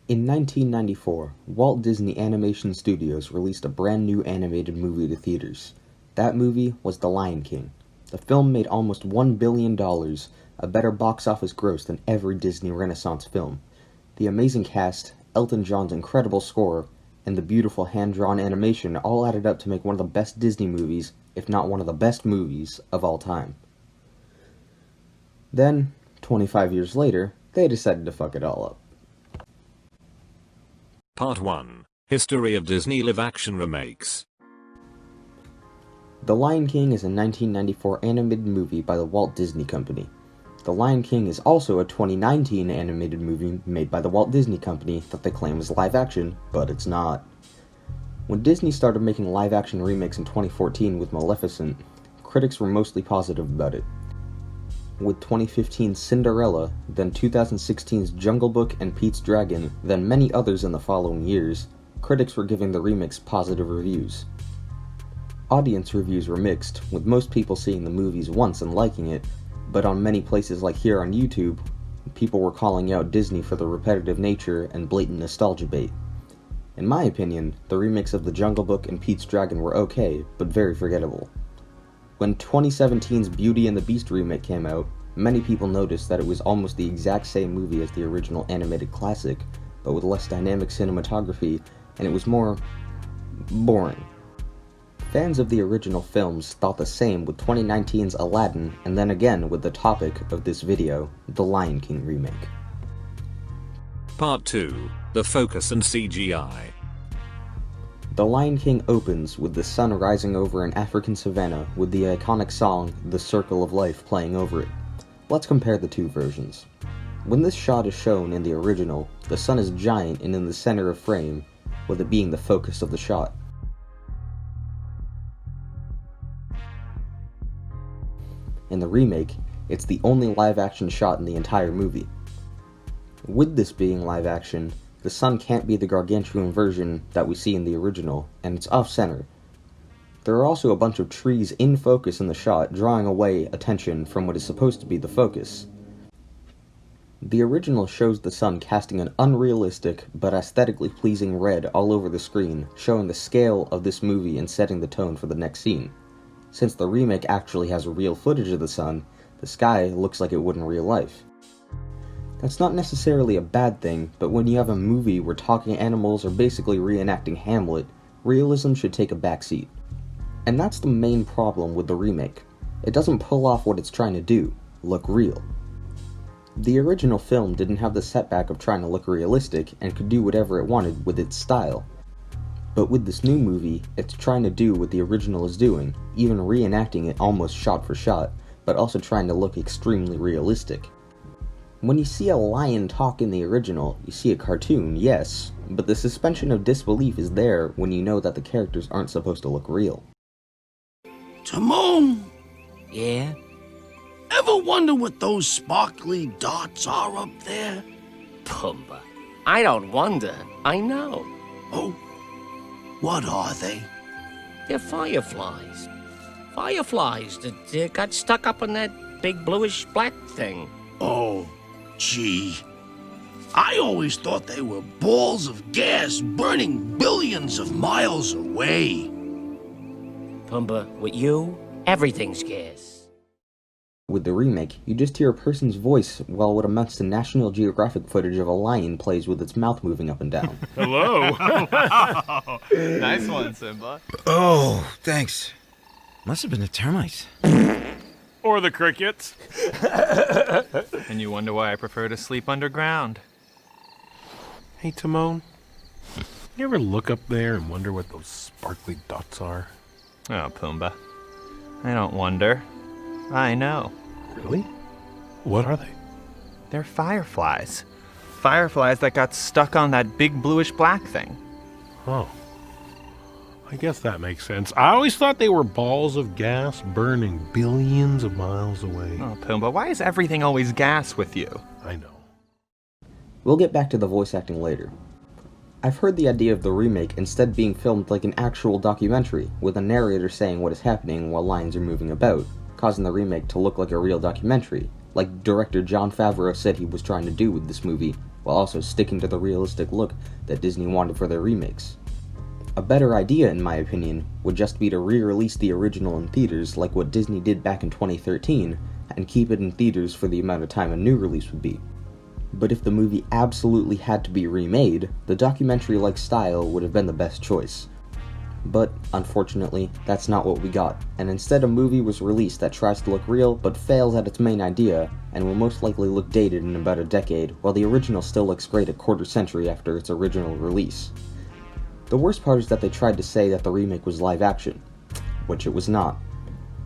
In 1994, Walt Disney Animation Studios released a brand new animated movie to theaters. That movie was The Lion King. The film made almost $1 billion, a better box office gross than every Disney Renaissance film. The amazing cast, Elton John's incredible score, and the beautiful hand-drawn animation all added up to make one of the best Disney movies, if not one of the best movies, of all time. Then, 25 years later, they decided to fuck it all up. Part 1. History of Disney live-action remakes. The Lion King is a 1994 animated movie by the Walt Disney Company. The Lion King is also a 2019 animated movie made by the Walt Disney Company that they claim is live-action, but it's not. When Disney started making live-action remakes in 2014 with Maleficent, critics were mostly positive about it. With 2015's Cinderella, then 2016's Jungle Book and Pete's Dragon, then many others in the following years, critics were giving the remakes positive reviews. Audience reviews were mixed, with most people seeing the movies once and liking it, but on many places like here on YouTube, people were calling out Disney for the repetitive nature and blatant nostalgia bait. In my opinion, the remakes of The Jungle Book and Pete's Dragon were okay, but very forgettable. When 2017's Beauty and the Beast remake came out, many people noticed that it was almost the exact same movie as the original animated classic, but with less dynamic cinematography, and it was more boring. Fans of the original films thought the same with 2019's Aladdin, and then again with the topic of this video, The Lion King remake. Part 2. The focus and CGI. The Lion King opens with the sun rising over an African savanna with the iconic song, The Circle of Life, playing over it. Let's compare the two versions. When this shot is shown in the original, the sun is giant and in the center of frame, with it being the focus of the shot. In the remake, it's the only live-action shot in the entire movie. With this being live-action, the sun can't be the gargantuan version that we see in the original, and it's off-center. There are also a bunch of trees in focus in the shot, drawing away attention from what is supposed to be the focus. The original shows the sun casting an unrealistic but aesthetically pleasing red all over the screen, showing the scale of this movie and setting the tone for the next scene. Since the remake actually has real footage of the sun, the sky looks like it would in real life. That's not necessarily a bad thing, but when you have a movie where talking animals are basically reenacting Hamlet, realism should take a backseat. And that's the main problem with the remake. It doesn't pull off what it's trying to do, look real. The original film didn't have the setback of trying to look realistic and could do whatever it wanted with its style. But with this new movie, it's trying to do what the original is doing, even reenacting it almost shot for shot, but also trying to look extremely realistic. When you see a lion talk in the original, you see a cartoon, yes, but the suspension of disbelief is there when you know that the characters aren't supposed to look real. Timon! Yeah? Ever wonder what those sparkly dots are up there? Pumbaa. I don't wonder. I know. Oh, what are they? They're fireflies. Fireflies that got stuck up in that big bluish black thing. Oh, gee. I always thought they were balls of gas burning billions of miles away. Pumbaa, with you, everything's gas. With the remake, you just hear a person's voice while what amounts to National Geographic footage of a lion plays with its mouth moving up and down. Hello. Nice one, Simba. Oh, thanks. Must have been the termites. Or the crickets. And you wonder why I prefer to sleep underground. Hey, Timon. You ever look up there and wonder what those sparkly dots are? Oh, Pumbaa. I don't wonder. I know. Really? What are they? They're fireflies. Fireflies that got stuck on that big bluish black thing. Oh. I guess that makes sense. I always thought they were balls of gas burning billions of miles away. Oh, Pumbaa, why is everything always gas with you? I know. We'll get back to the voice acting later. I've heard the idea of the remake instead being filmed like an actual documentary, with a narrator saying what is happening while lines are moving about, causing the remake to look like a real documentary, like director Jon Favreau said he was trying to do with this movie, while also sticking to the realistic look that Disney wanted for their remakes. A better idea, in my opinion, would just be to re-release the original in theaters like what Disney did back in 2013, and keep it in theaters for the amount of time a new release would be. But if the movie absolutely had to be remade, the documentary-like style would have been the best choice. But, unfortunately, that's not what we got, and instead a movie was released that tries to look real but fails at its main idea, and will most likely look dated in about a decade, while the original still looks great a quarter century after its original release. The worst part is that they tried to say that the remake was live action, which it was not.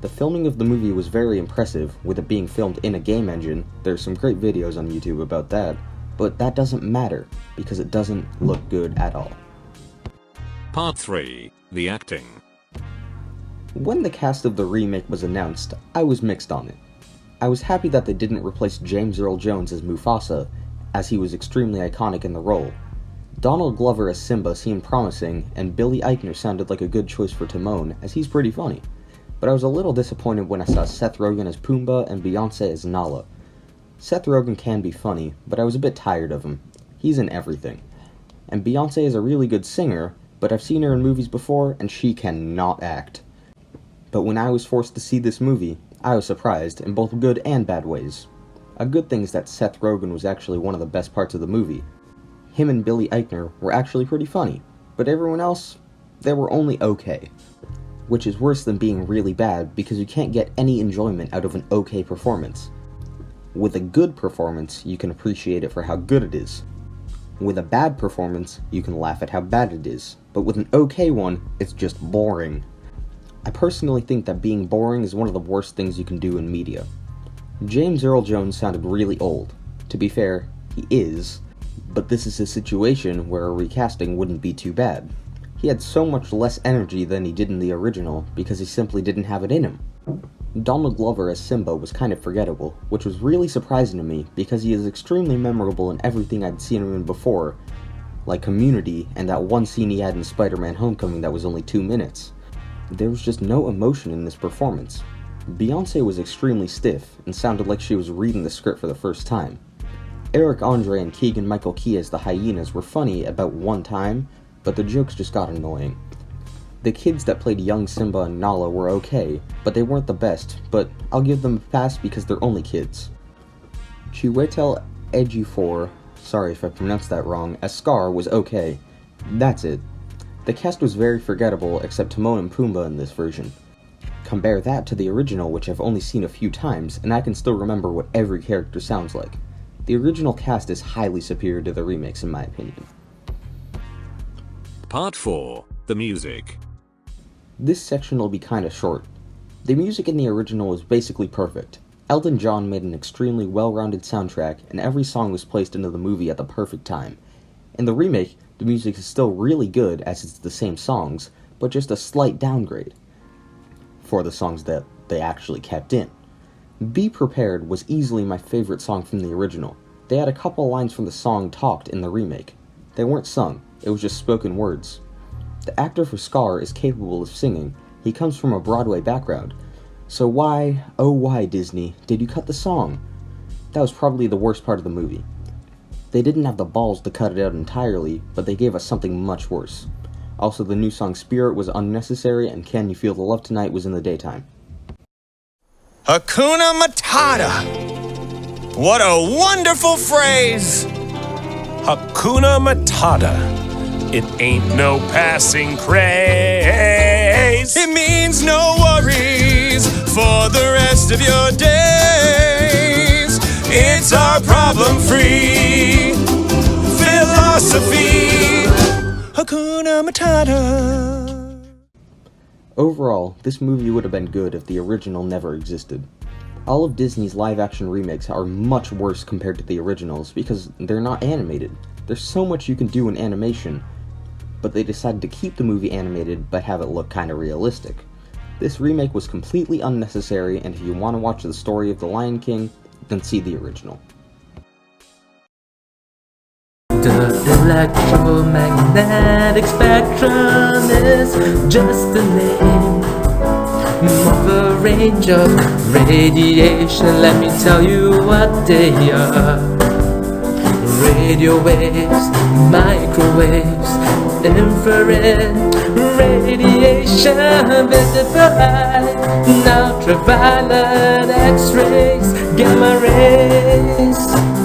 The filming of the movie was very impressive, with it being filmed in a game engine. There's some great videos on YouTube about that, but that doesn't matter, because it doesn't look good at all. Part 3. The acting. When the cast of the remake was announced, I was mixed on it. I was happy that they didn't replace James Earl Jones as Mufasa, as he was extremely iconic in the role. Donald Glover as Simba seemed promising, and Billy Eichner sounded like a good choice for Timon, as he's pretty funny. But I was a little disappointed when I saw Seth Rogen as Pumbaa and Beyoncé as Nala. Seth Rogen can be funny, but I was a bit tired of him. He's in everything. And Beyoncé is a really good singer, but I've seen her in movies before, and she cannot act. But when I was forced to see this movie, I was surprised, in both good and bad ways. A good thing is that Seth Rogen was actually one of the best parts of the movie. Him and Billy Eichner were actually pretty funny, but everyone else, they were only okay. Which is worse than being really bad, because you can't get any enjoyment out of an okay performance. With a good performance, you can appreciate it for how good it is. With a bad performance, you can laugh at how bad it is, but with an okay one, it's just boring. I personally think that being boring is one of the worst things you can do in media. James Earl Jones sounded really old. To be fair, he is, but this is a situation where a recasting wouldn't be too bad. He had so much less energy than he did in the original because he simply didn't have it in him. Donald Glover as Simba was kind of forgettable, which was really surprising to me because he is extremely memorable in everything I'd seen him in before, like Community and that one scene he had in Spider-Man Homecoming that was only 2 minutes. There was just no emotion in this performance. Beyoncé was extremely stiff and sounded like she was reading the script for the first time. Eric Andre and Keegan-Michael Key as the hyenas were funny about one time, but the jokes just got annoying. The kids that played young Simba and Nala were okay, but they weren't the best, but I'll give them a pass because they're only kids. Chiwetel Ejiofor, sorry if I pronounced that wrong, as Scar was okay. That's it. The cast was very forgettable except Timon and Pumbaa in this version. Compare that to the original, which I've only seen a few times, and I can still remember what every character sounds like. The original cast is highly superior to the remakes in my opinion. Part 4. The music. This section will be kinda short. The music in the original was basically perfect. Elton John made an extremely well-rounded soundtrack, and every song was placed into the movie at the perfect time. In the remake, the music is still really good as it's the same songs, but just a slight downgrade for the songs that they actually kept in. Be Prepared was easily my favorite song from the original. They had a couple lines from the song talked in the remake. They weren't sung, it was just spoken words. The actor for Scar is capable of singing. He comes from a Broadway background. So why, oh why, Disney, did you cut the song? That was probably the worst part of the movie. They didn't have the balls to cut it out entirely, but they gave us something much worse. Also, the new song Spirit was unnecessary, and Can You Feel the Love Tonight was in the daytime. Hakuna Matata. What a wonderful phrase. Hakuna Matata. It ain't no passing craze. It means no worries for the rest of your days. It's our problem-free philosophy. Hakuna Matata. Overall, this movie would have been good if the original never existed. All of Disney's live-action remakes are much worse compared to the originals because they're not animated. There's so much you can do in animation, but they decided to keep the movie animated but have it look kinda realistic. This remake was completely unnecessary, and if you want to watch the story of The Lion King, then see the original. The electromagnetic spectrum is just a name of a range of radiation. Let me tell you what they are. radio waves, microwaves, infrared radiation, visible light, ultraviolet, X-rays, gamma rays.